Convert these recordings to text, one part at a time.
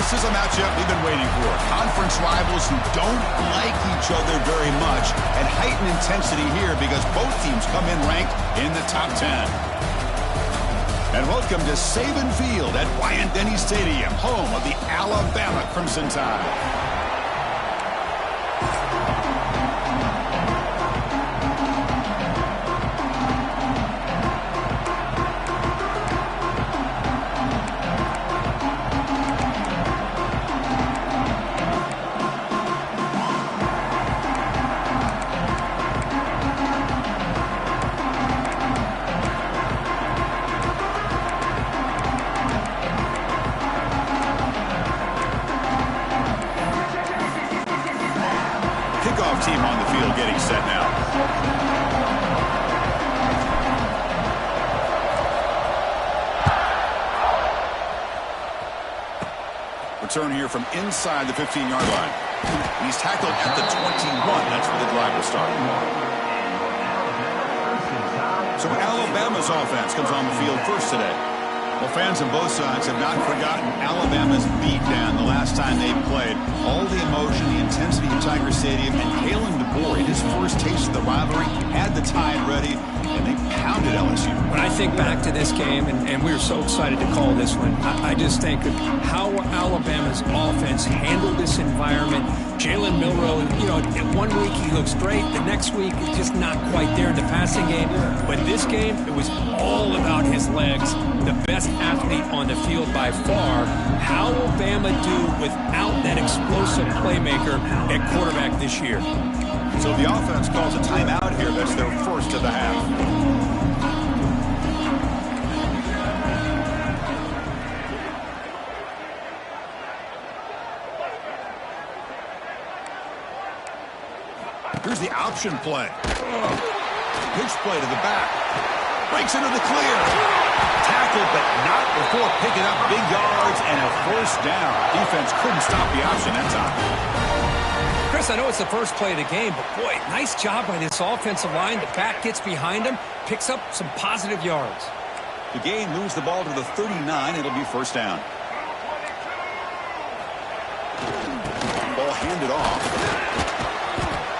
This is a matchup we've been waiting for. Conference rivals who don't like each other very much, and heightened intensity here because both teams come in ranked in the top 10. And welcome to Saban Field at Bryant-Denny Stadium, home of the Alabama Crimson Tide. Team on the field getting set now. Return here from inside the 15-yard line. He's tackled at the 21. That's where the drive will start. So Alabama's offense comes on the field first today. Well, fans on both sides have not forgotten Alabama's beatdown the last time they played. All the emotion, the intensity of Tiger Stadium, and Kalen DeBoer in his first taste of the rivalry had the Tide ready, and they pounded LSU. When I think back to this game, and we were so excited to call this one, I just think of how Alabama's offense handled this environment. Jalen Milroe, one week he looks great. The next week, it's just not quite there in the passing game. But this game, it was all about his legs. The best athlete on the field by far. How will Bama do without that explosive playmaker at quarterback this year? So the offense calls a timeout here. That's their first of the half. Here's the option play. Pitch play to the back. Breaks into the clear. Tackled, but not before picking up big yards and a first down. Defense couldn't stop the option that time. Chris, I know it's the first play of the game, but boy, nice job by this offensive line. The back gets behind him, picks up some positive yards. The game moves the ball to the 39. It'll be first down. Ball handed off.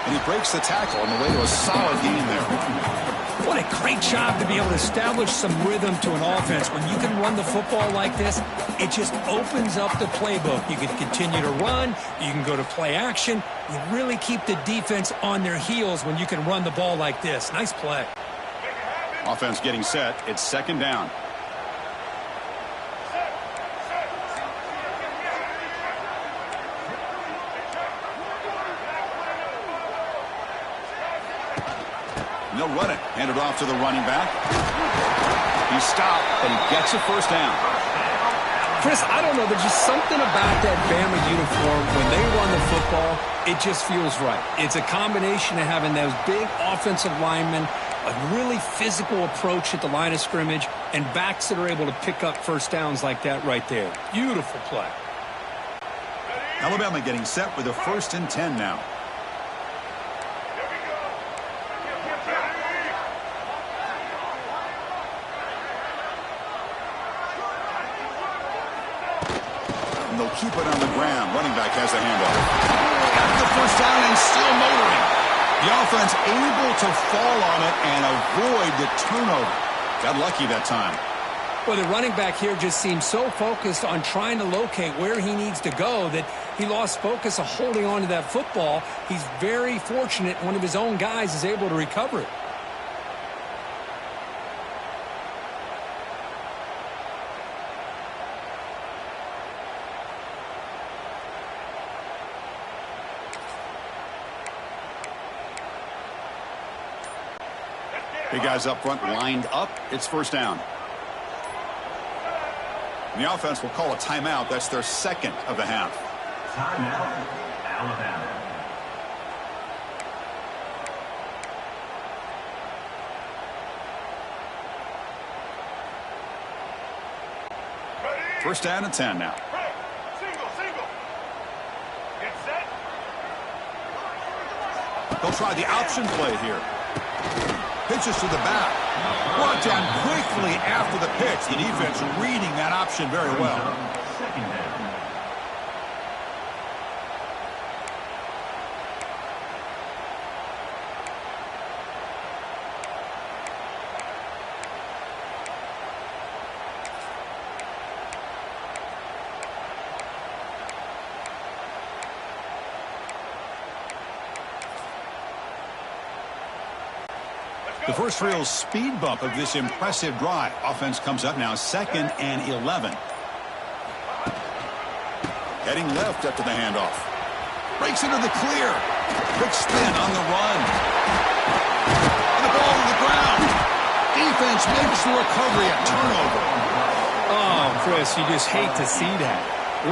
And he breaks the tackle on the way to a solid gain there. What a great job to be able to establish some rhythm to an offense. When you can run the football like this, it just opens up the playbook. You can continue to run. You can go to play action. You really keep the defense on their heels when you can run the ball like this. Nice play. Offense getting set. It's second down. And they'll run it. Hand it off to the running back. He stopped, but he gets a first down. Chris, I don't know. There's just something about that Bama uniform. When they run the football, it just feels right. It's a combination of having those big offensive linemen, a really physical approach at the line of scrimmage, and backs that are able to pick up first downs like that right there. Beautiful play. Alabama getting set with a 1st and 10 now. And they'll keep it on the ground. Running back has a handoff. Got the first down and still motoring. The offense able to fall on it and avoid the turnover. Got lucky that time. Well, the running back here just seems so focused on trying to locate where he needs to go that he lost focus of holding on to that football. He's very fortunate one of his own guys is able to recover it. Big guys up front lined up. It's first down. And the offense will call a timeout. That's their second of the half. Timeout, Alabama. First down and 10 now. Single. Get set. They'll try the option play here. Pitches to the back. Brought down quickly after the pitch. The defense reading that option very well. The first real speed bump of this impressive drive. Offense comes up now 2nd and 11. Heading left after the handoff. Breaks into the clear. Quick spin on the run. And the ball to the ground. Defense makes the recovery, a turnover. Oh, Chris, you just hate to see that.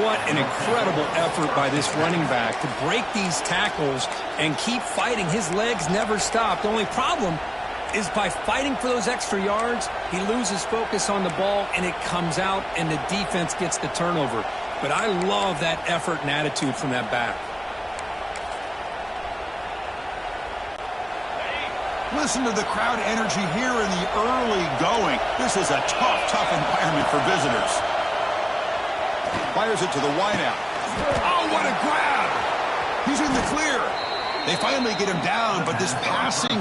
What an incredible effort by this running back to break these tackles and keep fighting. His legs never stop. The only problem is by fighting for those extra yards, he loses focus on the ball, and it comes out, and the defense gets the turnover. But I love that effort and attitude from that back. Listen to the crowd energy here in the early going. This is a tough environment for visitors. Fires it to the wideout. Oh, what a grab! He's in the clear. They finally get him down, but this passing...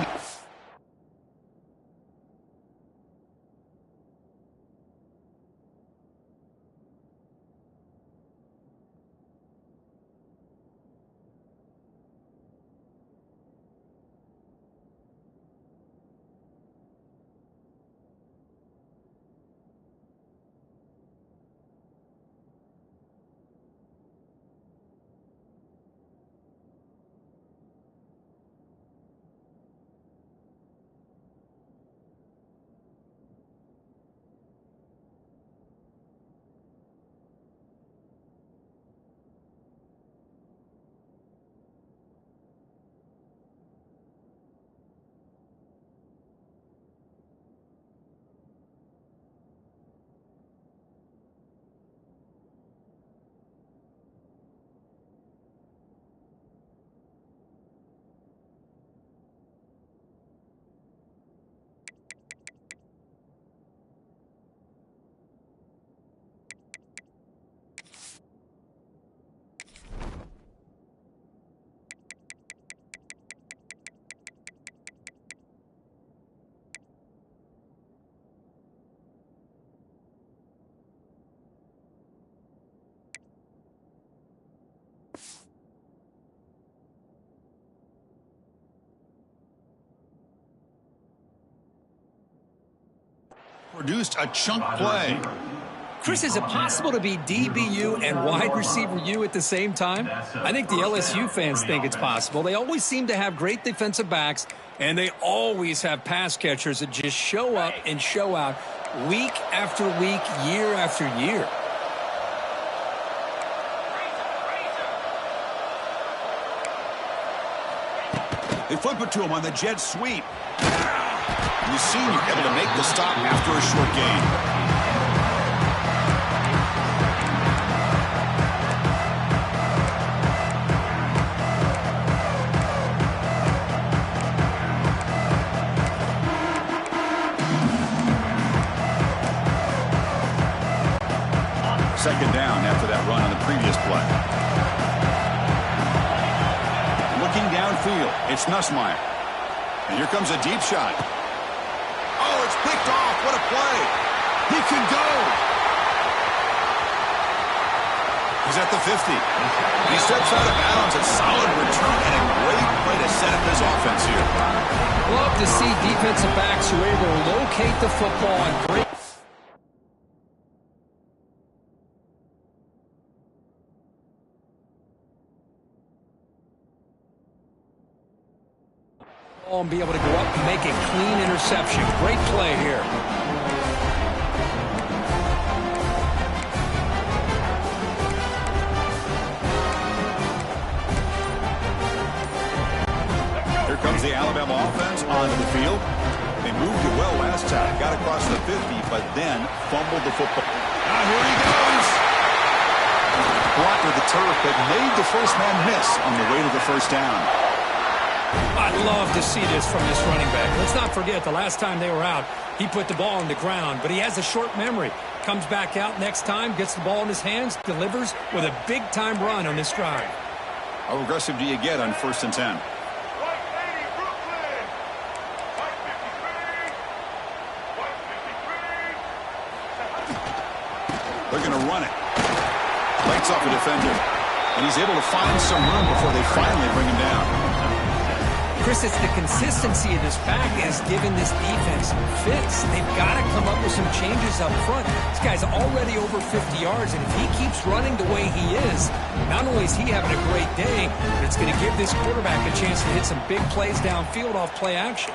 produced a chunk play. Chris, is it possible to be DBU and wide receiver U at the same time? I think the LSU fans think it's possible. They always seem to have great defensive backs, and they always have pass catchers that just show up and show out week after week, year after year. They flip it to him on the jet sweep. The senior able to make the stop after a short gain. Second down after that run on the previous play. Looking downfield, it's Nussmeier. And here comes a deep shot. Oh, it's picked off. What a play. He can go. He's at the 50. He steps out of bounds. A solid return and a great play to set up his offense here. Love to see defensive backs who are able to locate the football and break. And be able to go up and make a clean interception. Great play here. Here comes the Alabama offense onto the field. They moved it well last time. Got across the 50, but then fumbled the football. Now here he goes. Blocked with the turf, but made the first man miss on the way to the first down. I'd love to see this from this running back. Let's not forget the last time they were out, he put the ball on the ground, but he has a short memory. Comes back out next time, gets the ball in his hands, delivers with a big-time run on this drive. How aggressive do you get on 1st and 10? They're going to run it. Lights off a defender. And he's able to find some room before they finally bring him down. Chris, it's the consistency of this back that is giving this defense fits. They've got to come up with some changes up front. This guy's already over 50 yards, and if he keeps running the way he is, not only is he having a great day, but it's going to give this quarterback a chance to hit some big plays downfield off play action.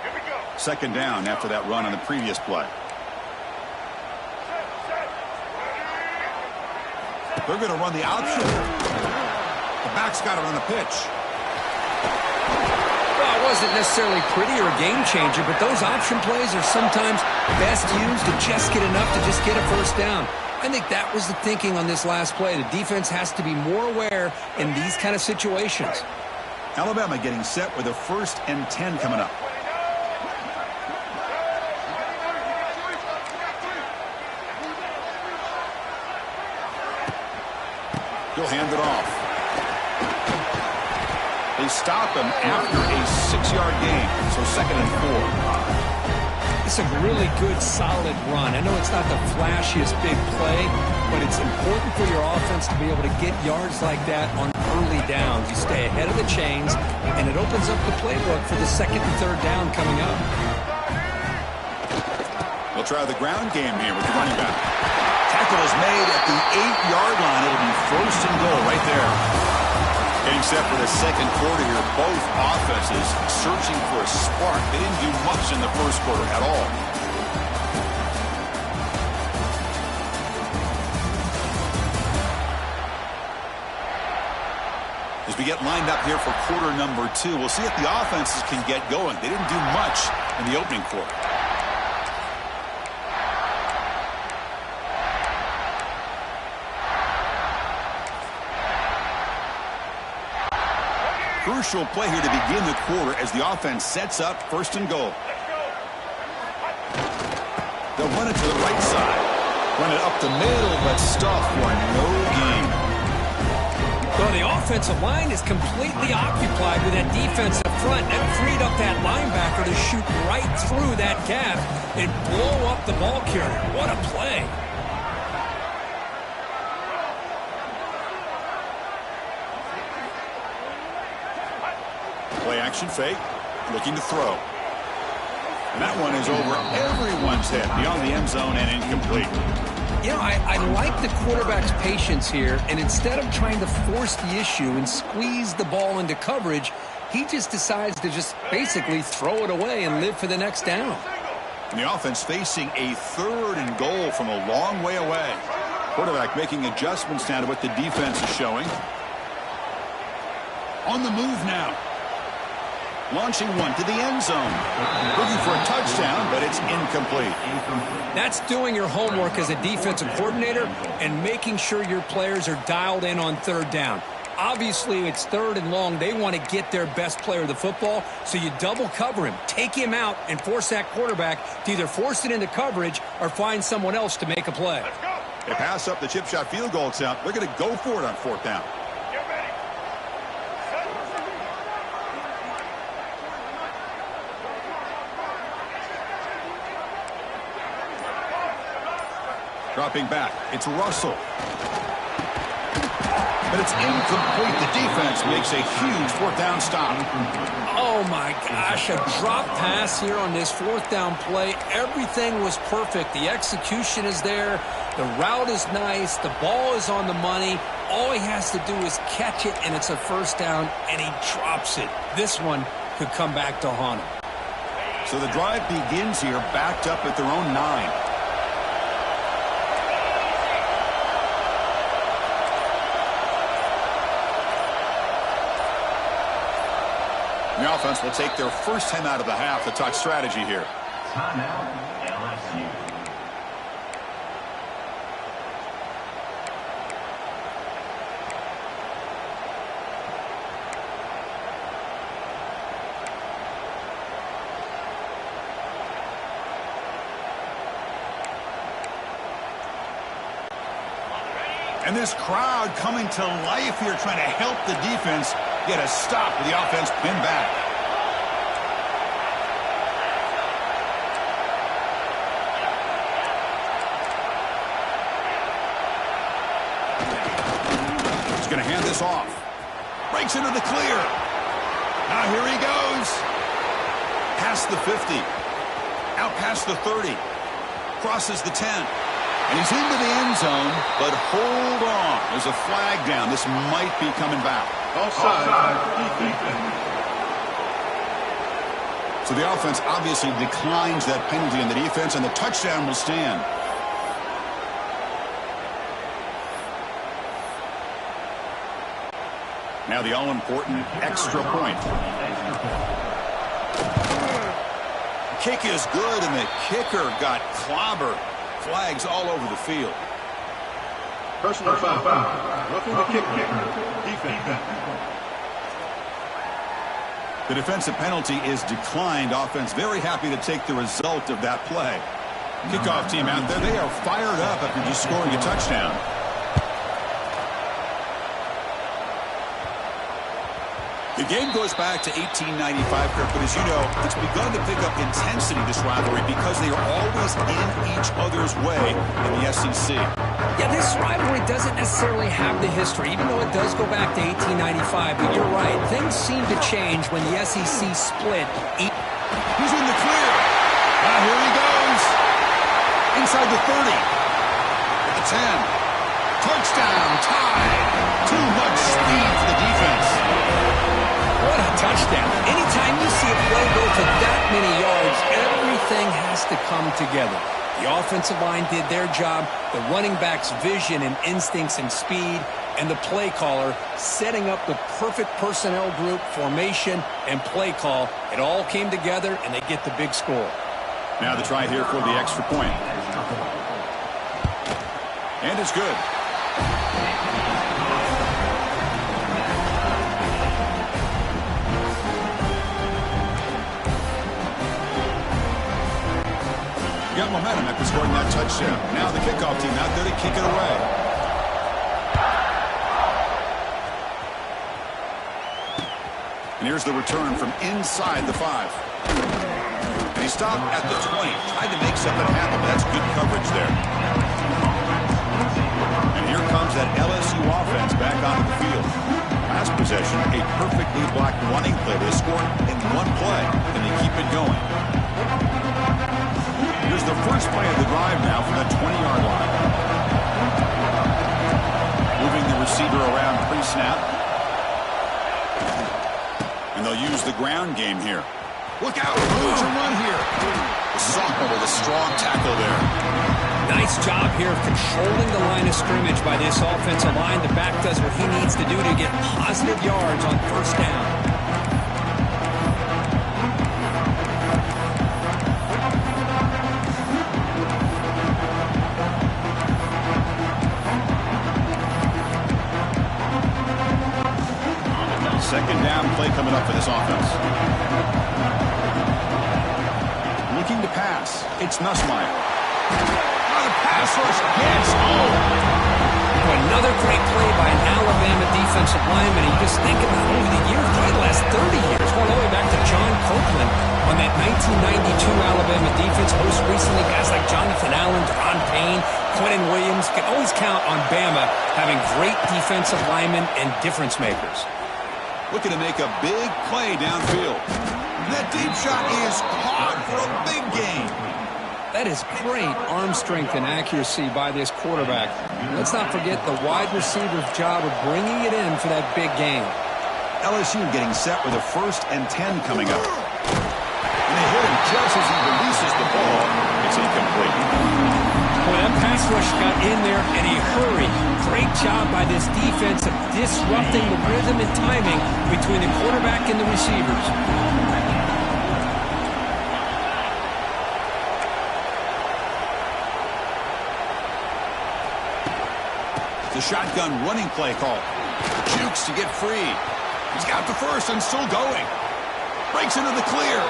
Here we go. Second down after that run on the previous play. They're going to run the option. The back's got it on the pitch. Well, it wasn't necessarily pretty or a game changer, but those option plays are sometimes best used to just get enough to just get a first down. I think that was the thinking on this last play. The defense has to be more aware in these kind of situations. Alabama getting set with a 1st and 10 coming up. He'll hand it off. They stop him after a 6-yard gain, so 2nd and 4. It's a really good, solid run. I know it's not the flashiest big play, but it's important for your offense to be able to get yards like that on early downs. You stay ahead of the chains, and it opens up the playbook for the 2nd and 3rd down coming up. We'll try the ground game here with the running back. Tackle is made at the 8-yard line. It'll be 1st and goal right there. Getting set for the second quarter here. Both offenses searching for a spark. They didn't do much in the first quarter at all. As we get lined up here for quarter number 2, we'll see if the offenses can get going. They didn't do much in the opening quarter. Crucial play here to begin the quarter as the offense sets up 1st and goal. They'll run it to the right side. Run it up the middle, but stuff for no gain. Well, the offensive line is completely occupied with that defense up front. That freed up that linebacker to shoot right through that gap and blow up the ball carrier. What a play. Play action fake, looking to throw. And that one is over everyone's head, beyond the end zone and incomplete. You know, I like the quarterback's patience here, and instead of trying to force the issue and squeeze the ball into coverage, he just decides to just basically throw it away and live for the next down. And the offense facing a 3rd and goal from a long way away. Quarterback making adjustments now to what the defense is showing. On the move now. Launching one to the end zone. Looking for a touchdown, but it's incomplete. That's doing your homework as a defensive coordinator and making sure your players are dialed in on 3rd down. Obviously, it's 3rd and long. They want to get their best player of the football, so you double cover him, take him out, and force that quarterback to either force it into coverage or find someone else to make a play. They pass up the chip shot field goal attempt. They're going to go for it on 4th down. Dropping back, it's Russell. But it's incomplete. The defense makes a huge 4th down stop. Oh my gosh, a drop pass here on this 4th down play. Everything was perfect. The execution is there. The route is nice. The ball is on the money. All he has to do is catch it, and it's a 1st down, and he drops it. This one could come back to haunt him. So the drive begins here, backed up at their own 9. The offense will take their first time out of the half to talk strategy here. Timeout, LSU. And this crowd coming to life here, trying to help the defense get a stop with the offense pinned back. going to hand this off. Breaks into the clear. Now here he goes. Past the 50. Out past the 30. Crosses the 10. And he's into the end zone, but hold on. There's a flag down. This might be coming back. Offside. So the offense obviously declines that penalty in the defense, and the touchdown will stand. Now the all-important extra point. Kick is good, and the kicker got clobbered. Flags all over the field. Personal foul. Roughing the kicker. Defense. The defensive penalty is declined. Offense very happy to take the result of that play. Kickoff team out there, they are fired up after just scoring a touchdown. The game goes back to 1895, Kirk, but as you know, it's begun to pick up intensity, this rivalry, because they are always in each other's way in the SEC. Yeah, this rivalry doesn't necessarily have the history, even though it does go back to 1895. But you're right, things seem to change when the SEC split. He's in the clear. Now here he goes. Inside the 30. The 10. Touchdown, tied. Too much speed for the defense. What a touchdown. Anytime you see a play go for that many yards, everything has to come together. The offensive line did their job, the running back's vision and instincts and speed, and the play caller setting up the perfect personnel group, formation, and play call. It all came together, and they get the big score. Now the try here for the extra point. And it's good. Got momentum after scoring that touchdown. Now the kickoff team out there to kick it away. And here's the return from inside the 5. And he stopped at the 20. Tried to make something happen, but that's good coverage there. And here comes that LSU offense back onto the field. Last possession, a perfectly blocked running play. They scored in one play, and they keep it going. Here's the first play of the drive now from the 20-yard line. Moving the receiver around pre-snap. And they'll use the ground game here. Look out, who's a run here. The sophomore with a strong tackle there. Nice job here of controlling the line of scrimmage by this offensive line. The back does what he needs to do to get positive yards on first down. Second down play coming up for this offense. Looking to pass. It's Nussmeier. Now the pass rush gets home. Another great play by an Alabama defensive lineman. You just think about over the years, probably the last 30 years, going all the way back to John Copeland on that 1992 Alabama defense. Most recently, guys like Jonathan Allen, Deron Payne, Quentin Williams. Can always count on Bama having great defensive linemen and difference makers. Looking to make a big play downfield. That deep shot is caught for a big gain. That is great arm strength and accuracy by this quarterback. Let's not forget the wide receiver's job of bringing it in for that big gain. LSU getting set with a 1st and 10 coming up. And they hit him just as he releases the ball. It's incomplete. Boy, that pass rush got in there in a hurry. Great job by this defense of disrupting the rhythm and timing between the quarterback and the receivers. The shotgun running play call. Jukes to get free. He's got the first and still going. Breaks into the clear.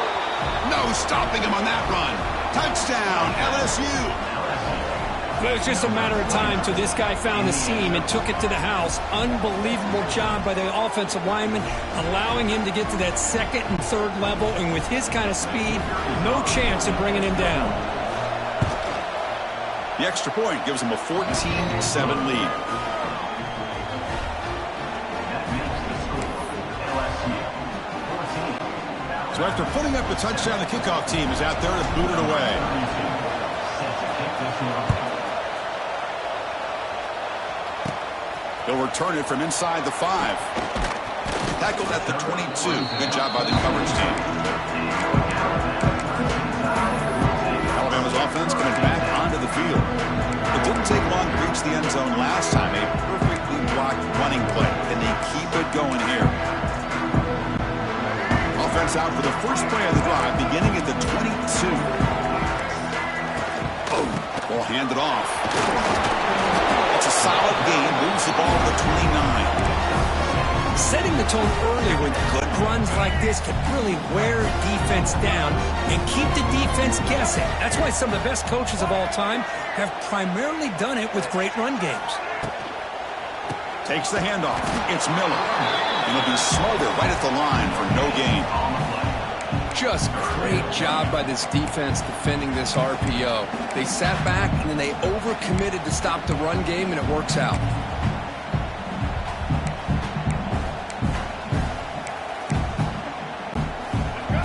No stopping him on that run. Touchdown, LSU. Well, it was just a matter of time till this guy found the seam and took it to the house. Unbelievable job by the offensive lineman, allowing him to get to that 2nd and 3rd level. And with his kind of speed, no chance of bringing him down. The extra point gives them a 14-7 lead. So after putting up the touchdown, the kickoff team is out there to boot it away. He'll return it from inside the 5. Tackled at the 22. Good job by the coverage team. Alabama's offense coming back onto the field. It didn't take long to reach the end zone last time. A perfectly blocked running play. And they keep it going here. Offense out for the first play of the drive, beginning at the 22. Ball handed off. It's a solid gain. Moves the ball to the 29. Setting the tone early with good runs like this can really wear defense down and keep the defense guessing. That's why some of the best coaches of all time have primarily done it with great run games. Takes the handoff. It's Miller. And he'll be smothered right at the line for no gain. Just great job by this defense defending this RPO. They sat back and then they overcommitted to stop the run game, and it works out.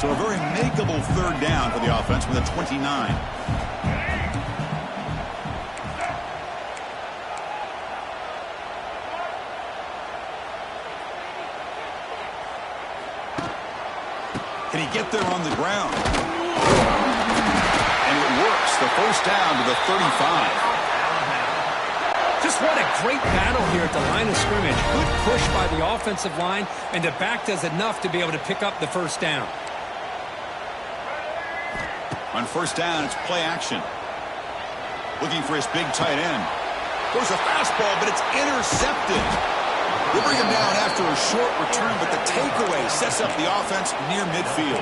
So a very makeable third down for the offense with a 29. Can he get there on the ground? And it works. The first down to the 35. Just what a great battle here at the line of scrimmage. Good push by the offensive line, and the back does enough to be able to pick up the first down. On first down, it's play action. Looking for his big tight end. Goes a fastball, but it's intercepted. They bring him down after a short return, but the takeaway sets up the offense near midfield.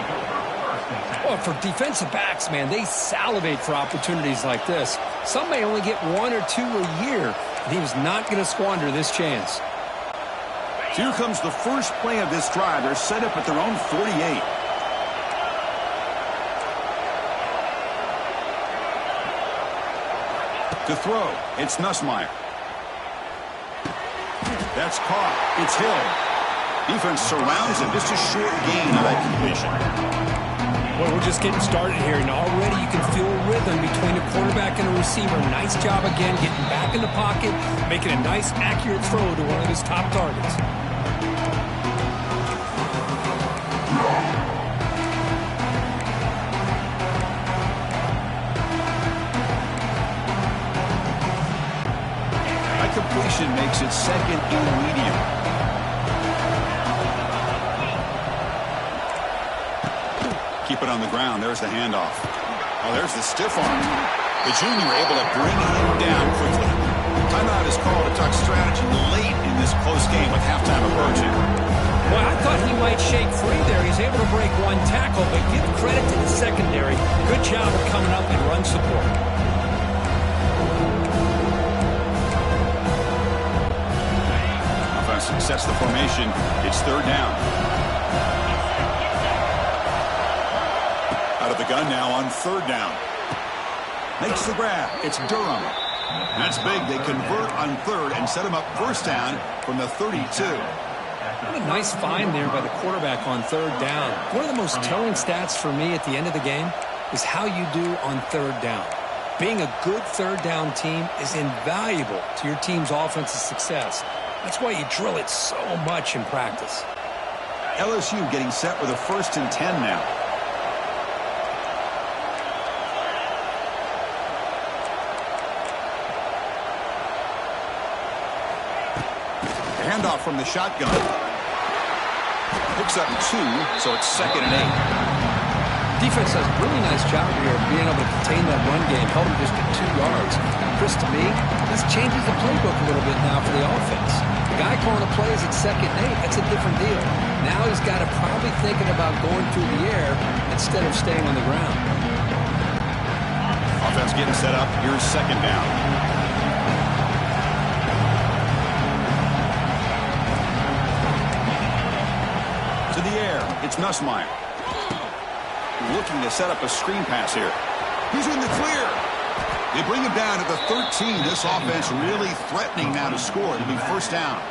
Well, for defensive backs, man, they salivate for opportunities like this. Some may only get 1 or 2 a year, and he was not going to squander this chance. Here comes the first play of this drive. They're set up at their own 48. To throw, it's Nussmeier. That's caught. It's Hill. Defense surrounds him. Just a short gain on that completion. Well, we're just getting started here, and already you can feel a rhythm between a quarterback and a receiver. Nice job again getting back in the pocket, making a nice, accurate throw to one of his top targets. Completion makes it second and medium. Keep it on the ground. There's the handoff. Oh, there's the stiff arm. The junior able to bring him down quickly. Timeout is called to talk strategy late in this close game with halftime approaching. Well, I thought he might shake free there. He's able to break one tackle, but give credit to the secondary. Good job of coming up in run support. Sets the formation. It's third down. Out of the gun now on third down. Makes the grab. It's Durham. That's big. They convert on third and set him up first down from the 32. What a nice find there by the quarterback on third down. One of the most telling stats for me at the end of the game is how you do on third down. Being a good third down team is invaluable to your team's offensive success. That's why you drill it so much in practice. LSU getting set with a 1st and 10 now. Handoff from the shotgun. Picks up 2, so it's 2nd and 8. Defense does a really nice job here of being able to contain that run game, held him just at 2 yards. Chris, to me, this changes the playbook a little bit now for the offense. The guy calling the plays at 2nd and 8, that's a different deal. Now he's got to probably thinking about going through the air instead of staying on the ground. Offense getting set up. Here's 2nd down. To the air. It's Nussmeier. Looking to set up a screen pass here. He's in the clear. They bring him down to the 13. This offense really threatening now to score. It'll be first down.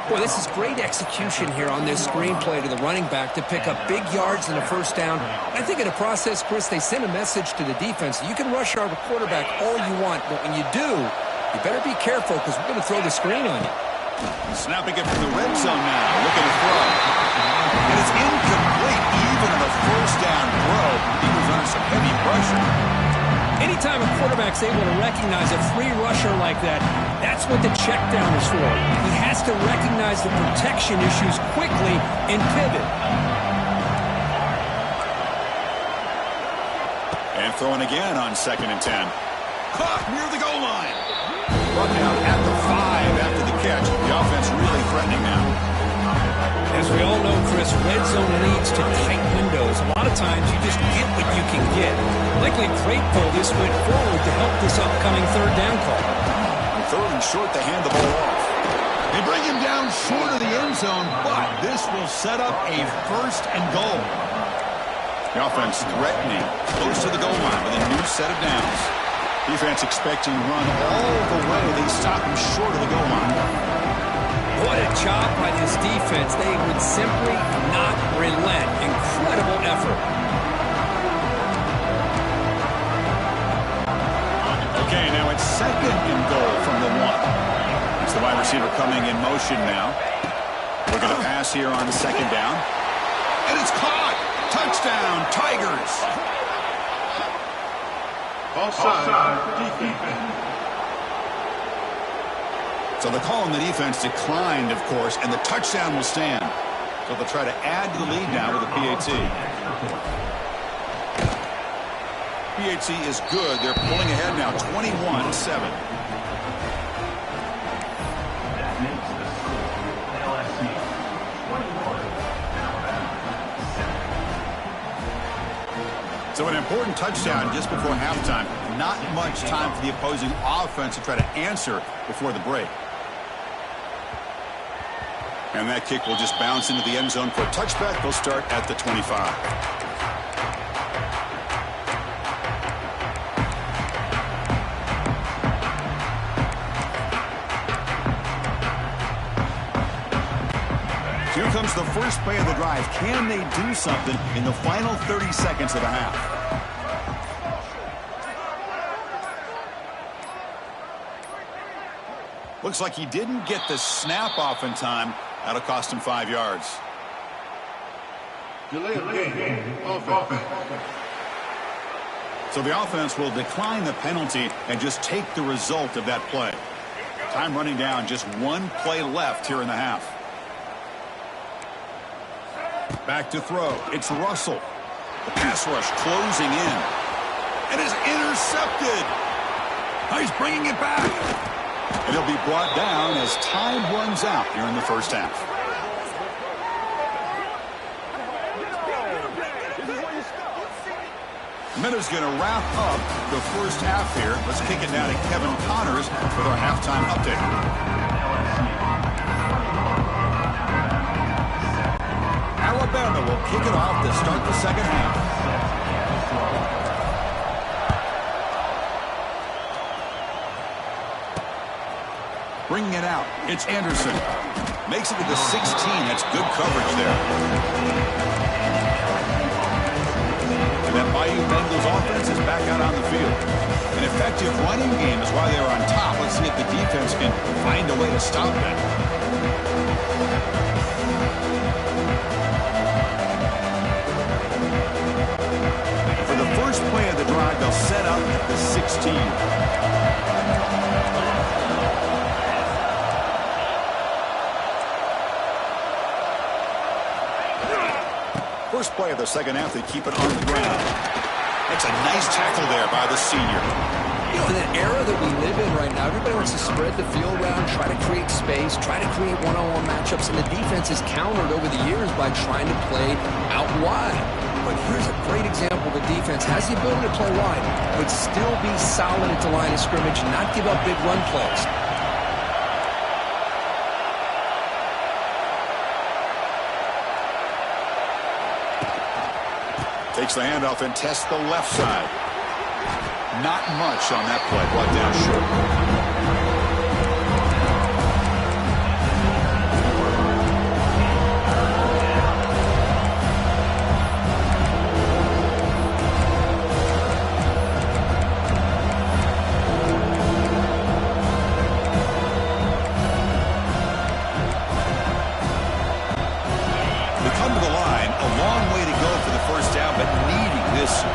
Boy, this is great execution here on this screenplay to the running back to pick up big yards and a first down. I think in the process, Chris, they send a message to the defense. You can rush our quarterback all you want, but when you do, you better be careful because we're going to throw the screen on you. Snapping it from the red zone now, looking to throw. And it's incomplete even on a first down throw. He was under some heavy pressure. Anytime a quarterback's able to recognize a free rusher like that, that's what the check down is for. He has to recognize the protection issues quickly and pivot. And throwing again on 2nd and 10. Caught near the goal line. Run out at the 5 after the catch. The offense really threatening now. As we all know, Chris, red zone leads to tight windows. A lot of times you just get what you can get. Likely grateful this went forward to help this upcoming third down call. On 3rd and short, they hand the ball off. They bring him down short of the end zone, but this will set up a 1st and goal. The offense threatening close to the goal line with a new set of downs. Defense expecting to run all the way. They stop him short of the goal line. What a job by this defense. They would simply not relent. Incredible effort. Okay, now it's 2nd and goal from the 1. It's the wide receiver coming in motion now. We're going to pass here on 2nd down. And it's caught. Touchdown, Tigers. Offside, defense. So the call on the defense declined, of course, and the touchdown will stand. So they'll try to add to the lead now with a PAT. PAT is good. They're pulling ahead now, 21-7. So an important touchdown just before halftime. Not much time for the opposing offense to try to answer before the break. And that kick will just bounce into the end zone for a touchback. They'll start at the 25. Here comes the first play of the drive. Can they do something in the final 30 seconds of the half? Looks like he didn't get the snap off in time. That'll cost him 5 yards. Delay of game. Offense. So the offense will decline the penalty and just take the result of that play. Time running down, just 1 play left here in the half. Back to throw. It's Russell. The pass rush closing in. And is intercepted. Oh, he's bringing it back. And he'll be brought down as time runs out here in the first half. Minutes going to wrap up the first half here. Let's kick it down to Kevin Connors with our halftime update. Alabama will kick it off to start the second half. Bringing it out, it's Anderson. Makes it to the 16. That's good coverage there. And that Bayou Bengals offense is back out on the field. An effective running game is why they're on top. Let's see if the defense can find a way to stop that. For the first play of the drive, they'll set up at the 16. First play of the second half, they keep it on the ground. That's a nice tackle there by the senior. In an era that we live in right now, everybody wants to spread the field around, try to create space, try to create one-on-one matchups, and the defense is countered over the years by trying to play out wide. But here's a great example. The defense has the ability to play wide, but still be solid at the line of scrimmage and not give up big run plays. Takes the handoff and tests the left side. Not much on that play. Brought down short.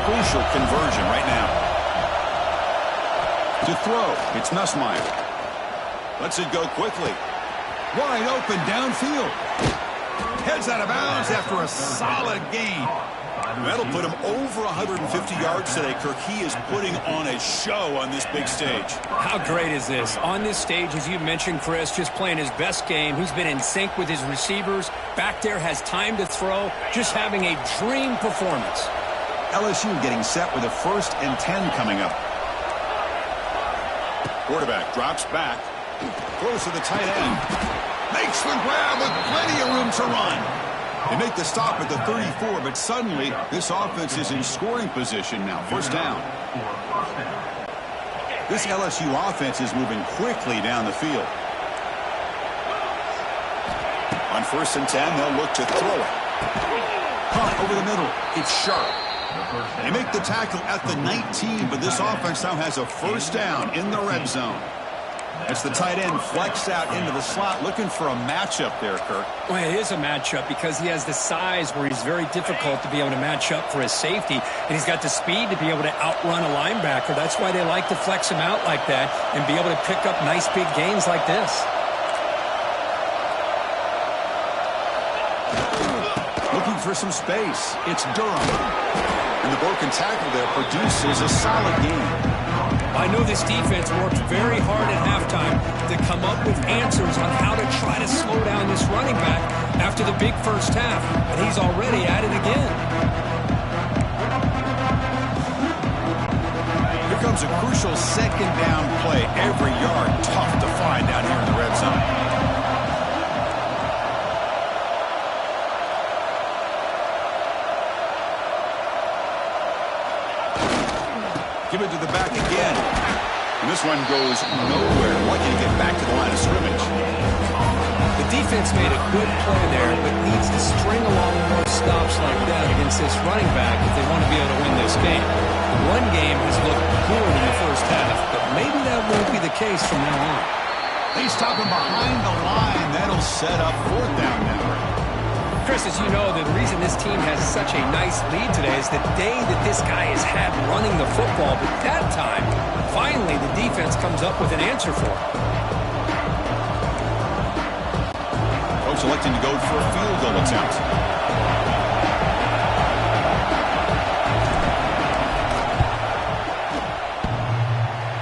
crucial conversion right now. To throw, it's Nussmeier. Lets it go quickly. Wide open downfield. Heads out of bounds after a solid gain. That'll put him over 150 yards today. Kirk, he is putting on a show on this big stage. How great is this? On this stage, as you mentioned, Chris, just playing his best game. He's been in sync with his receivers. Back there, has time to throw. Just having a dream performance. LSU getting set with a 1st and 10 coming up. Quarterback drops back. Throws to the tight end. Makes the grab with plenty of room to run. They make the stop at the 34, but suddenly this offense is in scoring position now. 1st down. This LSU offense is moving quickly down the field. On 1st and 10, they'll look to throw it. Caught over the middle. It's sharp. They make the tackle at the 19, but this offense now has a 1st down in the red zone. It's the tight end flexed out into the slot, looking for a matchup there, Kirk. Well, it is a matchup because he has the size where he's very difficult to be able to match up for his safety, and he's got the speed to be able to outrun a linebacker. That's why they like to flex him out like that and be able to pick up nice big gains like this. Looking for some space. It's Durham. And the broken tackle there produces a solid gain. I know this defense worked very hard at halftime to come up with answers on how to try to slow down this running back after the big 1st half, and he's already at it again. Here comes a crucial 2nd down play. Every yard tough to find down here in the red zone. Give it to the back again. And this one goes nowhere. Want you to get back to the line of scrimmage. The defense made a good play there, but needs to string along more stops like that against this running back if they want to be able to win this game. The run game has looked good in the 1st half, but maybe that won't be the case from now on. They stop him behind the line. That'll set up 4th down now. Chris, as you know, the reason this team has such a nice lead today is the day that this guy has had running the football. But that time, finally, the defense comes up with an answer for it. Coach electing to go for a field goal attempt.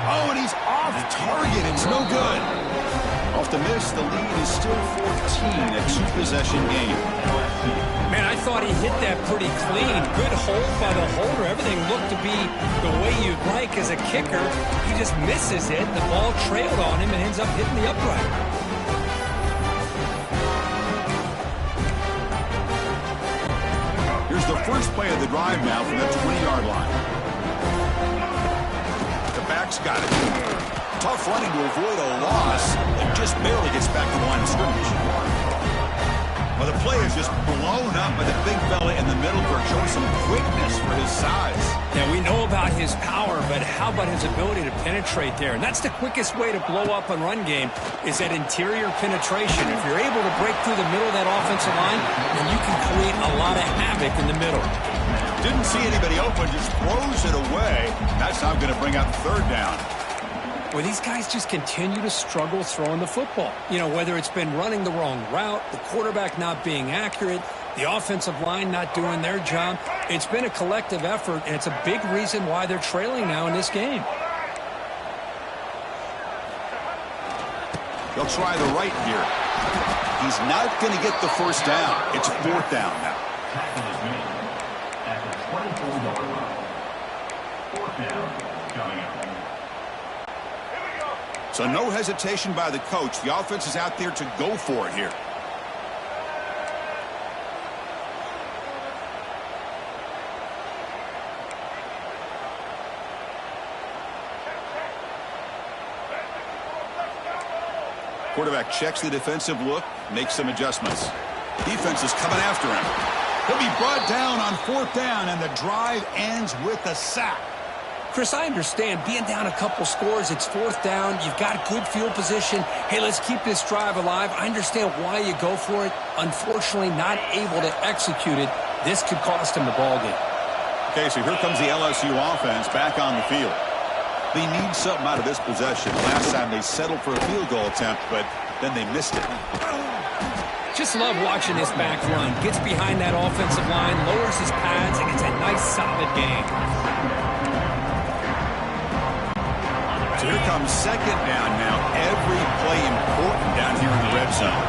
Oh, and he's off target. It's no good. Off the miss, the lead is still 14, a 2-possession game. Man, I thought he hit that pretty clean. Good hold by the holder. Everything looked to be the way you'd like as a kicker. He just misses it. The ball trailed on him and ends up hitting the upright. Here's the first play of the drive now from the 20-yard line. The back's got it. Tough running to avoid a loss and just barely gets back to the line of scrimmage. Well, the play is just blown up by the big fella in the middle, showing some quickness for his size. Yeah, we know about his power, but how about his ability to penetrate there? And that's the quickest way to blow up a run game is that interior penetration. If you're able to break through the middle of that offensive line, then you can create a lot of havoc in the middle. Didn't see anybody open, just throws it away. That's now going to bring up 3rd down. Well, these guys just continue to struggle throwing the football. You know, whether it's been running the wrong route, the quarterback not being accurate, the offensive line not doing their job. It's been a collective effort, and it's a big reason why they're trailing now in this game. They'll try the right here. He's not going to get the 1st down. It's 4th down now. At the 24-yard line. 4th down coming up. So no hesitation by the coach. The offense is out there to go for it here. Quarterback checks the defensive look, makes some adjustments. Defense is coming after him. He'll be brought down on 4th down, and the drive ends with a sack. Chris, I understand being down a couple scores, it's 4th down, you've got good field position. Hey, let's keep this drive alive. I understand why you go for it. Unfortunately, not able to execute it. This could cost him the ball game. Okay, so here comes the LSU offense back on the field. They need something out of this possession. Last time they settled for a field goal attempt, but then they missed it. Just love watching this back run. Gets behind that offensive line, lowers his pads, and it's a nice, solid game. So here comes second down now. Every play important down here in the red zone.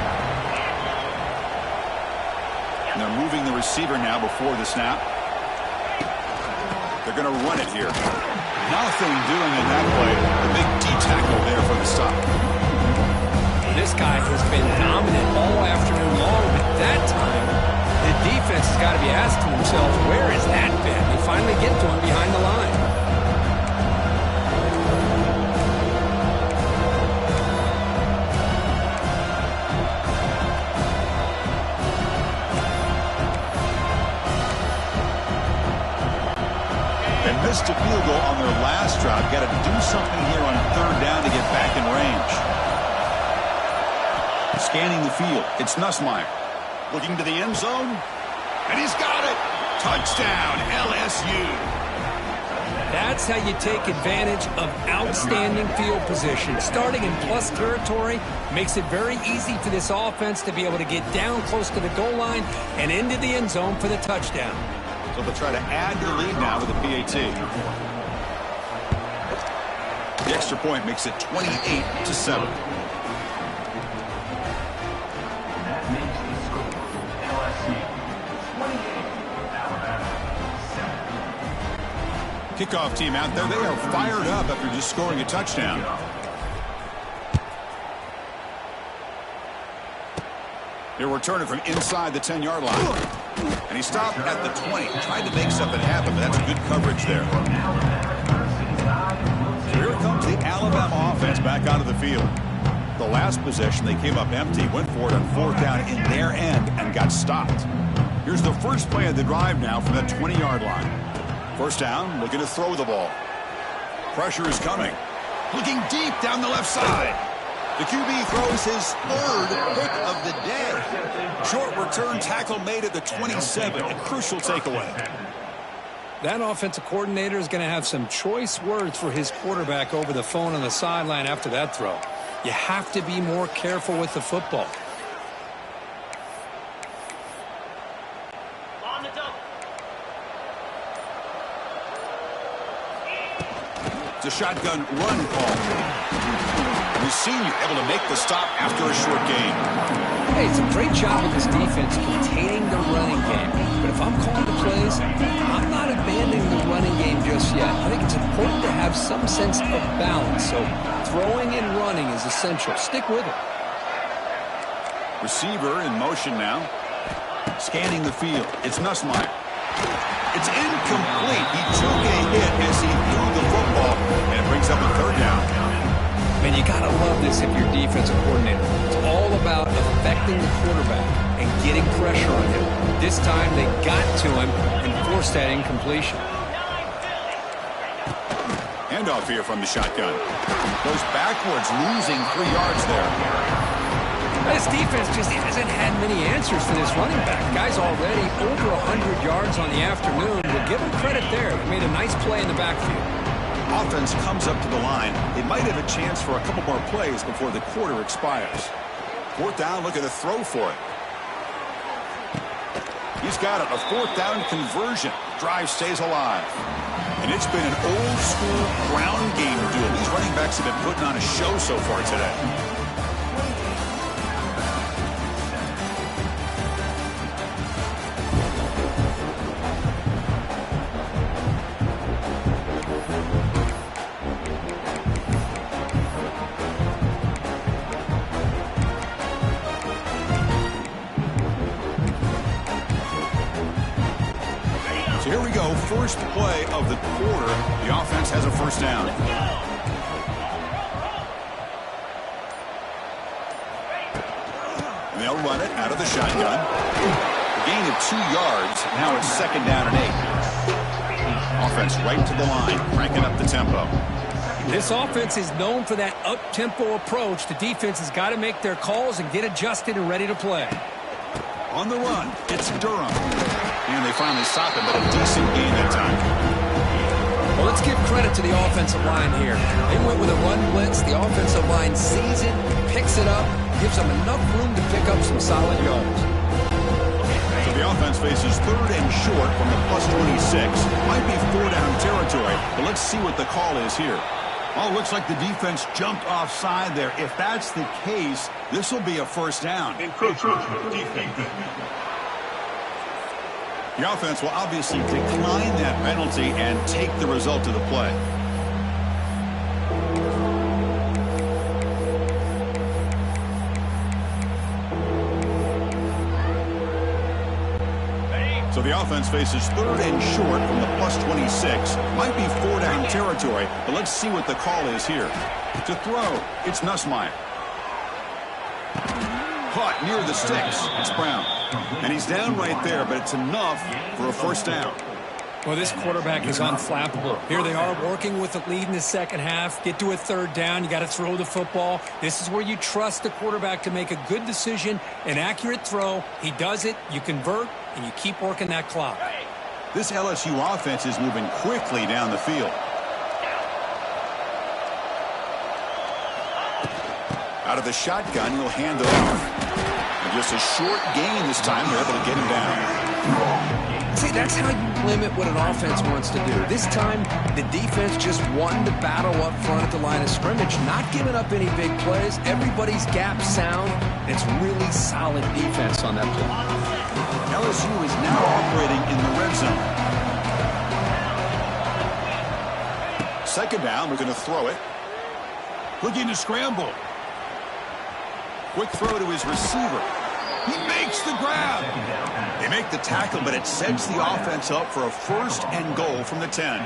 And they're moving the receiver now before the snap. They're going to run it here. Nothing doing in that play. The big D tackle there for the stop. This guy has been dominant all afternoon long, but that time, the defense has got to be asking themselves, where has that been? They finally get to him behind the line. They missed a field goal on their last drive. Got to do something here on third down to get back in range. Scanning the field, it's Nussmeier. Looking to the end zone, and he's got it. Touchdown, LSU. That's how you take advantage of outstanding field position. Starting in plus territory makes it very easy for this offense to be able to get down close to the goal line and into the end zone for the touchdown. So they'll try to add their lead now with a PAT. The extra point makes it 28-7. Kickoff team out there. They are fired up after just scoring a touchdown. He'll return it from inside the 10-yard line. And he stopped at the 20. Tried to make something happen, but that's good coverage there. So here comes the Alabama offense back onto the field. The last possession, they came up empty, went for it on fourth down in their end, and got stopped. Here's the first play of the drive now from that 20-yard line. First down, looking to throw the ball. Pressure is coming. Looking deep down the left side. The QB throws his third pick of the day. Short return tackle made at the 27. A crucial takeaway. That offensive coordinator is going to have some choice words for his quarterback over the phone on the sideline after that throw. You have to be more careful with the football. It's a shotgun run call. The senior able to make the stop after a short gain. Hey, it's a great job with this defense containing the running game. But if I'm calling the plays, I'm not abandoning the running game just yet. I think it's important to have some sense of balance. So throwing and running is essential. Stick with it. Receiver in motion now. Scanning the field. It's Nussmeier. It's incomplete. He took a hit as he threw the football, and it brings up a third down. Man, you got to love this if you're defensive coordinator. It's all about affecting the quarterback and getting pressure on him. This time they got to him and forced that incompletion. Handoff here from the shotgun. Goes backwards, losing 3 yards there. This defense just hasn't had many answers for this running back. The guy's already over 100 yards on the afternoon. We'll give him credit there. They made a nice play in the backfield. Offense comes up to the line. They might have a chance for a couple more plays before the quarter expires. Fourth down, looking to throw for it. He's got it, a fourth down conversion. Drive stays alive. And it's been an old school ground game duel. These running backs have been putting on a show so far today. Here we go, first play of the quarter. The offense has a first down. And they'll run it out of the shotgun. A gain of 2 yards. Now it's second down and 8. Offense right to the line, cranking up the tempo. This offense is known for that up-tempo approach. The defense has got to make their calls and get adjusted and ready to play. On the run, it's Durham. And they finally stop him, but a decent gain that time. Well, let's give credit to the offensive line here. They went with a run blitz. The offensive line sees it, picks it up, gives them enough room to pick up some solid yards. So the offense faces third and short from the +26. Might be 4-down territory, but let's see what the call is here. Oh, looks like the defense jumped offside there. If that's the case, this will be a first down. Encroachment defense. The offense will obviously decline that penalty and take the result of the play. So the offense faces third and short from the +26. Might be 4-down territory, but let's see what the call is here. To throw, it's Nussmeier. Caught near the sticks. It's Brown. And he's down right there, but it's enough for a first down. Well, this quarterback is unflappable. Here they are working with the lead in the second half. Get to a third down. You got to throw the football. This is where you trust the quarterback to make a good decision, an accurate throw. He does it. You convert, and you keep working that clock. This LSU offense is moving quickly down the field. Out of the shotgun, he'll hand it off. And just a short gain this time. They're able to get him down. See, that's how you limit what an offense wants to do. This time, the defense just wanting to battle up front at the line of scrimmage, not giving up any big plays. Everybody's gap sound. It's really solid defense on that play. LSU is now operating in the red zone. Second down, we're going to throw it. Looking to scramble. Quick throw to his receiver. He makes the grab. They make the tackle, but it sets the offense up for a first and goal from the 10.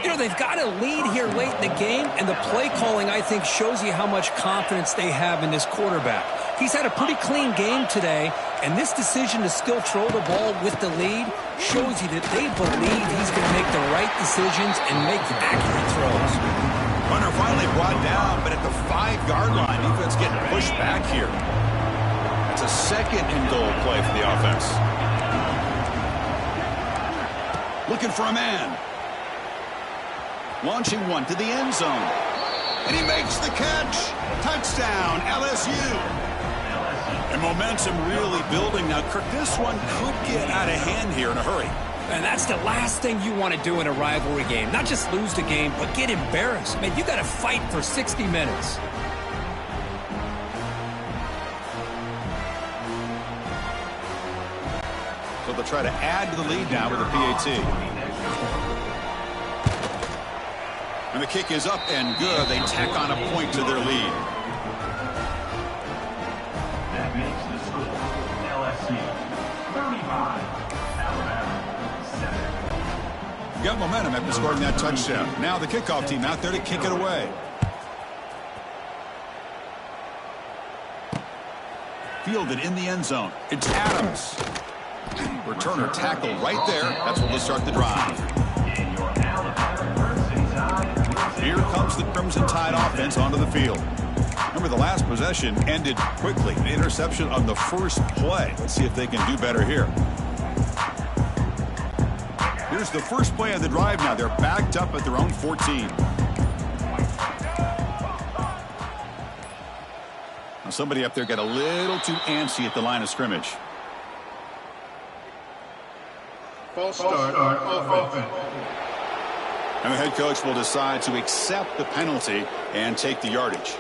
You know, they've got a lead here late in the game, and the play calling, I think, shows you how much confidence they have in this quarterback. He's had a pretty clean game today, and this decision to still throw the ball with the lead shows you that they believe he's going to make the right decisions and make accurate throws. Runner finally brought down, but at the 5-yard line, defense getting pushed back here. It's a second and goal play for the offense. Looking for a man. Launching one to the end zone. And he makes the catch. Touchdown, LSU. And momentum really building now. Kirk, this one could get out of hand here in a hurry. And that's the last thing you want to do in a rivalry game. Not just lose the game, but get embarrassed. Man, you got to fight for 60 minutes. So they'll try to add to the lead now with a PAT. And the kick is up and good. They tack on a point to their lead. That makes the score LSU 35, Alabama 7. Got momentum after scoring that touchdown. Now the kickoff team out there to kick it away. Fielded in the end zone. It's Adams. Returner tackle right there. That's what will start the drive. Here comes the Crimson Tide offense onto the field. Remember, the last possession ended quickly. An interception on the first play. Let's see if they can do better here. Here's the first play of the drive now. They're backed up at their own 14. Now somebody up there got a little too antsy at the line of scrimmage. False start offense. And the head coach will decide to accept the penalty and take the yardage.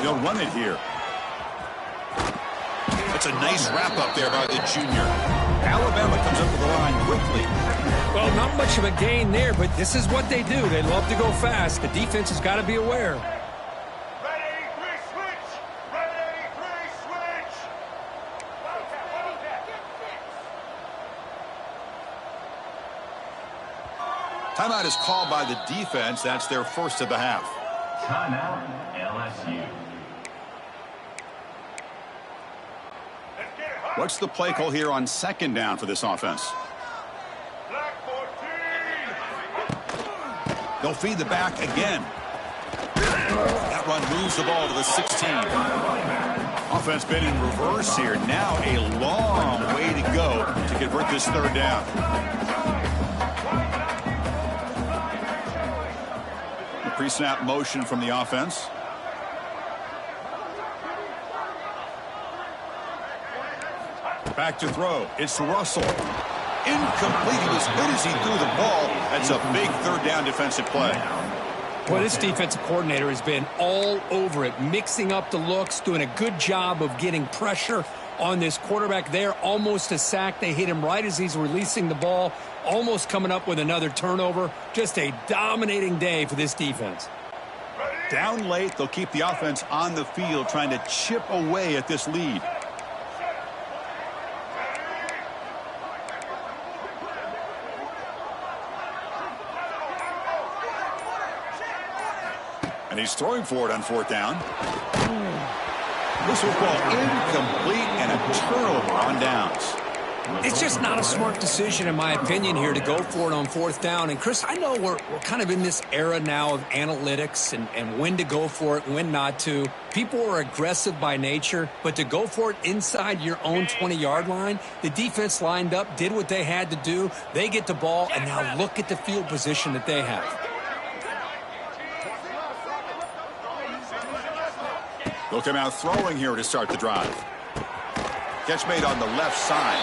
They'll run it here. That's a nice wrap-up there by the junior. Alabama comes up with the line quickly. Well, not much of a gain there, but this is what they do. They love to go fast. The defense has got to be aware. Ready, three, switch! Ready, three, switch! Timeout is called by the defense. That's their first of the half. Timeout, LSU. What's the play call here on second down for this offense? They'll feed the back again. That run moves the ball to the 16. Offense been in reverse here. Now a long way to go to convert this third down. The pre-snap motion from the offense. Back to throw. It's Russell. Incomplete. He was good as he threw the ball. That's a big third down defensive play. Well, this defensive coordinator has been all over it, mixing up the looks, doing a good job of getting pressure on this quarterback there. Almost a sack. They hit him right as he's releasing the ball, almost coming up with another turnover. Just a dominating day for this defense. Down late, they'll keep the offense on the field, trying to chip away at this lead. And he's throwing for it on fourth down. This ball incomplete and a turnover on downs. It's just not a smart decision, in my opinion, here to go for it on fourth down. And, Chris, I know we're kind of in this era now of analytics and when to go for it, when not to. People are aggressive by nature, but to go for it inside your own 20-yard line, the defense lined up, did what they had to do. They get the ball, and now look at the field position that they have. They'll come out throwing here to start the drive. Catch made on the left side.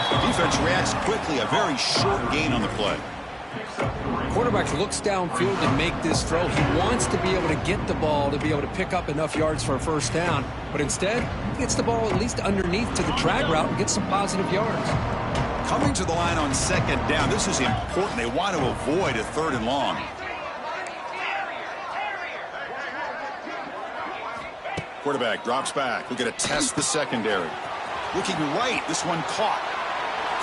The defense reacts quickly. A very short gain on the play. Quarterback looks downfield and make this throw. He wants to be able to get the ball to be able to pick up enough yards for a first down. But instead, he gets the ball at least underneath to the drag route and gets some positive yards. Coming to the line on second down. This is important. They want to avoid a third and long. Quarterback drops back. We're going to test the secondary. Looking right. This one caught.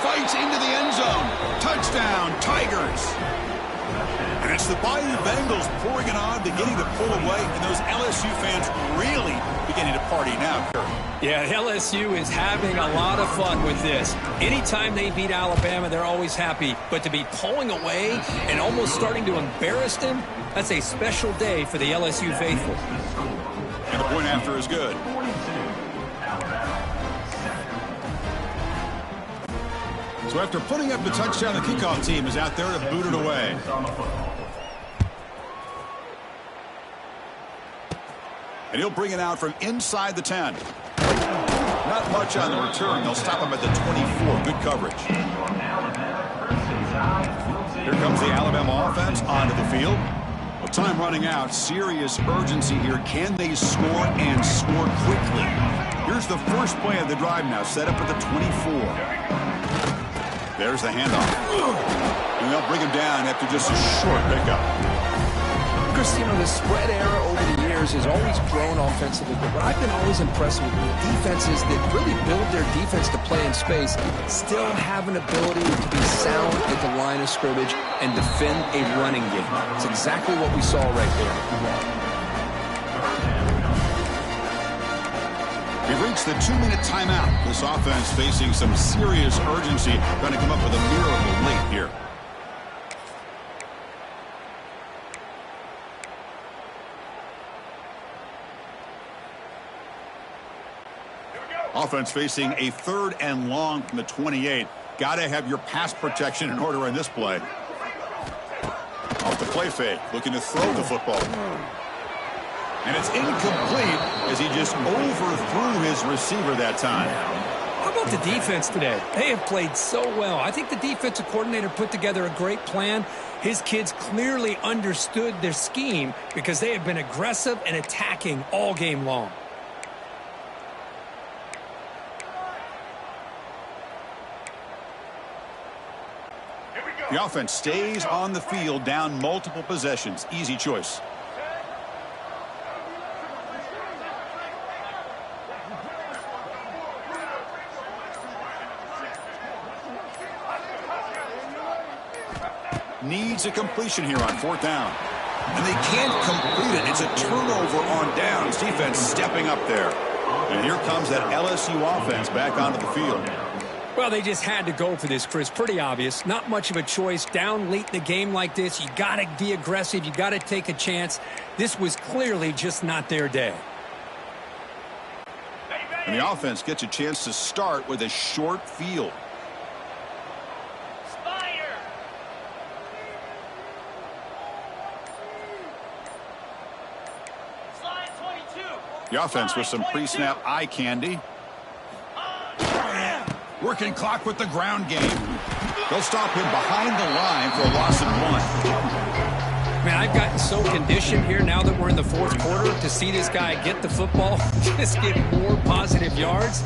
Fights into the end zone. Touchdown, Tigers. And it's the Bayou Bengals pouring it on, beginning to pull away, and those LSU fans really beginning to party now, Kurt. Yeah, LSU is having a lot of fun with this. Anytime they beat Alabama, they're always happy. But to be pulling away and almost starting to embarrass them, that's a special day for the LSU faithful. And the point after is good. So after putting up the touchdown, the kickoff team is out there to boot it away. And he'll bring it out from inside the 10. Not much on the return. They'll stop him at the 24. Good coverage. Here comes the Alabama offense onto the field. Well, time running out. Serious urgency here. Can they score and score quickly? Here's the first play of the drive now. Set up at the 24. There's the handoff. And they'll bring him down after just a short pickup. Chris, you know, the spread era over the years has always grown offensively, but what I've been always impressed with defenses that really build their defense to play in space still have an ability to be sound at the line of scrimmage and defend a running game. It's exactly what we saw right there. We've reached the 2-minute timeout. This offense facing some serious urgency, trying to come up with a miracle late here. Offense facing a third and long from the 28. Got to have your pass protection in order in this play. Off the play fake, looking to throw the football. And it's incomplete as he just overthrew his receiver that time. How about the defense today? They have played so well. I think the defensive coordinator put together a great plan. His kids clearly understood their scheme because they have been aggressive and attacking all game long. The offense stays on the field, down multiple possessions. Easy choice. Needs a completion here on fourth down. And they can't complete it. It's a turnover on downs. Defense stepping up there. And here comes that LSU offense back onto the field. Well, they just had to go for this, Chris. Pretty obvious. Not much of a choice. Down late in the game like this, you got to be aggressive. You got to take a chance. This was clearly just not their day. And the offense gets a chance to start with a short field. The offense with some pre-snap eye candy. Working clock with the ground game. They'll stop him behind the line for a loss of 1. Man, I've gotten so conditioned here now that we're in the fourth quarter to see this guy get the football, just get more positive yards.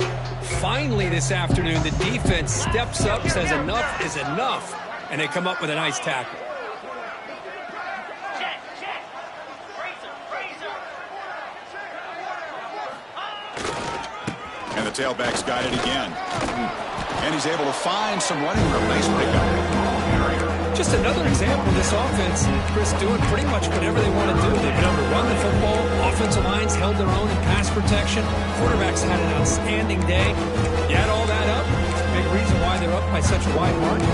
Finally this afternoon, the defense steps up, says enough is enough, and they come up with a nice tackle. And the tailback's got it again. And he's able to find some running room. Nice pickup. Just another example of this offense, Chris, doing pretty much whatever they want to do. They've been able to run the football. Offensive lines held their own in pass protection. Quarterbacks had an outstanding day. You add all that up, big reason why they're up by such a wide margin.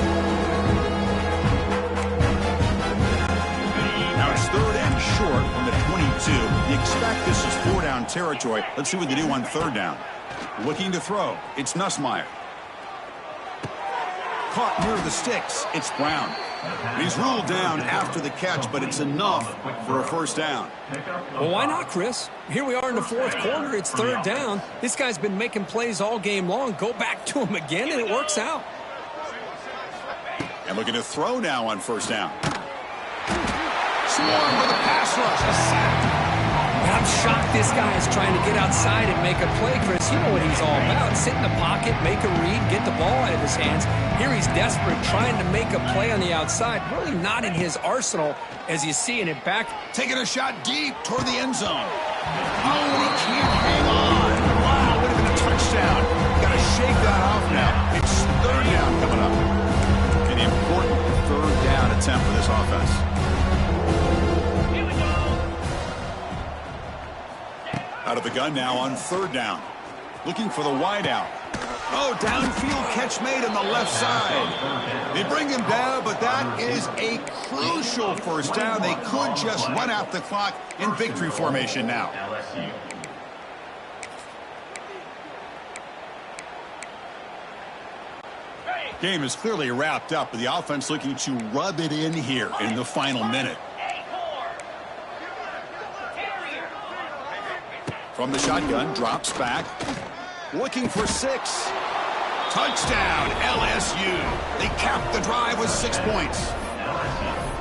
Now it's 3rd and short from the 22. You expect this is 4-down territory. Let's see what they do on 3rd down. Looking to throw. It's Nussmeier. Caught near the sticks. It's Brown. He's ruled down after the catch, but it's enough for a 1st down. Well, why not, Chris? Here we are in the fourth quarter. It's 3rd down. This guy's been making plays all game long. Go back to him again, and it works out. And looking to throw now on 1st down. Swarm with a pass rush. A sack. I'm shocked this guy is trying to get outside and make a play, Chris. You know what he's all about. Sit in the pocket, make a read, get the ball out of his hands. Here he's desperate, trying to make a play on the outside. Really not in his arsenal, as you see in it back. Taking a shot deep toward the end zone. Oh, he can't hang on. Wow, would have been a touchdown. Got to shake that off now. It's 3rd down coming up. An important 3rd down attempt for this offense. Out of the gun now on 3rd down. Looking for the wide out. Oh, downfield catch made on the left side. They bring him down, but that is a crucial 1st down. They could just run out the clock in victory formation now. Game is clearly wrapped up, but the offense looking to rub it in here in the final minute. From the shotgun, drops back. Looking for 6. Touchdown, LSU. They capped the drive with 6 points.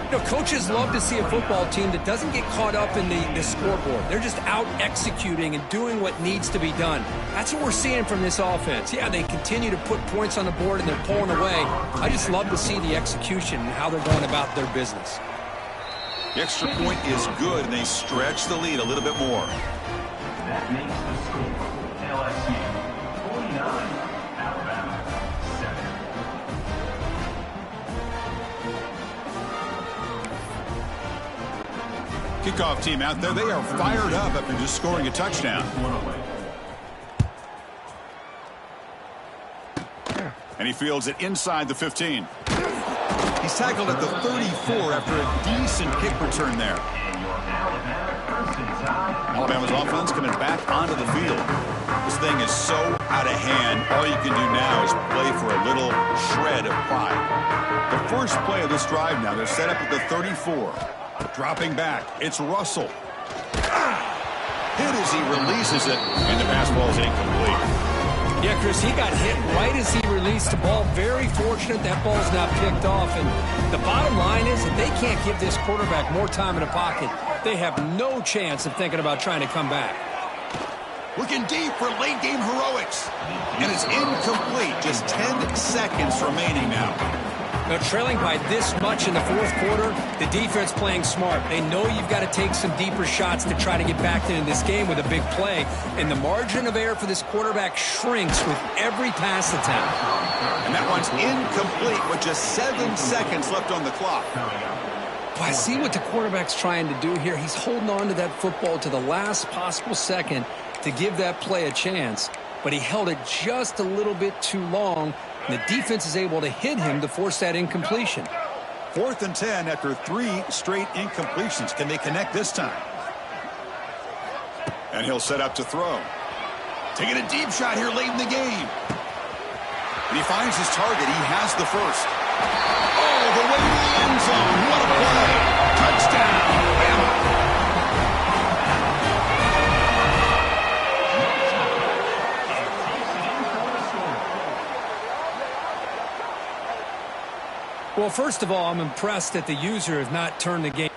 You know, coaches love to see a football team that doesn't get caught up in the scoreboard. They're just out executing and doing what needs to be done. That's what we're seeing from this offense. Yeah, they continue to put points on the board and they're pulling away. I just love to see the execution and how they're going about their business. The extra point is good, and they stretch the lead a little bit more. That makes the score LSU 49, Alabama 7. Kickoff team out there. They are fired up after just scoring a touchdown. And he fields it inside the 15. He's tackled at the 34 after a decent kick return there. Alabama's offense coming back onto the field. This thing is so out of hand, all you can do now is play for a little shred of pride. The first play of this drive now, they're set up at the 34. Dropping back, it's Russell. Hit as he releases it, and the pass ball is incomplete. Yeah, Chris, he got hit right as he released the ball. Very fortunate that ball's not picked off. And the bottom line is that they can't give this quarterback more time in the pocket. They have no chance of thinking about trying to come back. Looking deep for late-game heroics. And it's incomplete. Just 10 seconds remaining now. Now, trailing by this much in the fourth quarter, the defense playing smart. They know you've got to take some deeper shots to try to get back into this game with a big play. And the margin of error for this quarterback shrinks with every pass attempt. And that one's incomplete with just 7 seconds left on the clock. Well, I see what the quarterback's trying to do here. He's holding on to that football to the last possible second to give that play a chance, but he held it just a little bit too long, and the defense is able to hit him to force that incompletion. 4th and 10 after 3 straight incompletions. Can they connect this time? And he'll set up to throw. Taking a deep shot here late in the game. And he finds his target. He has the first. Oh, the way to the end zone. What a play. Touchdown, Alabama. Well, first of all, I'm impressed that the user has not turned the game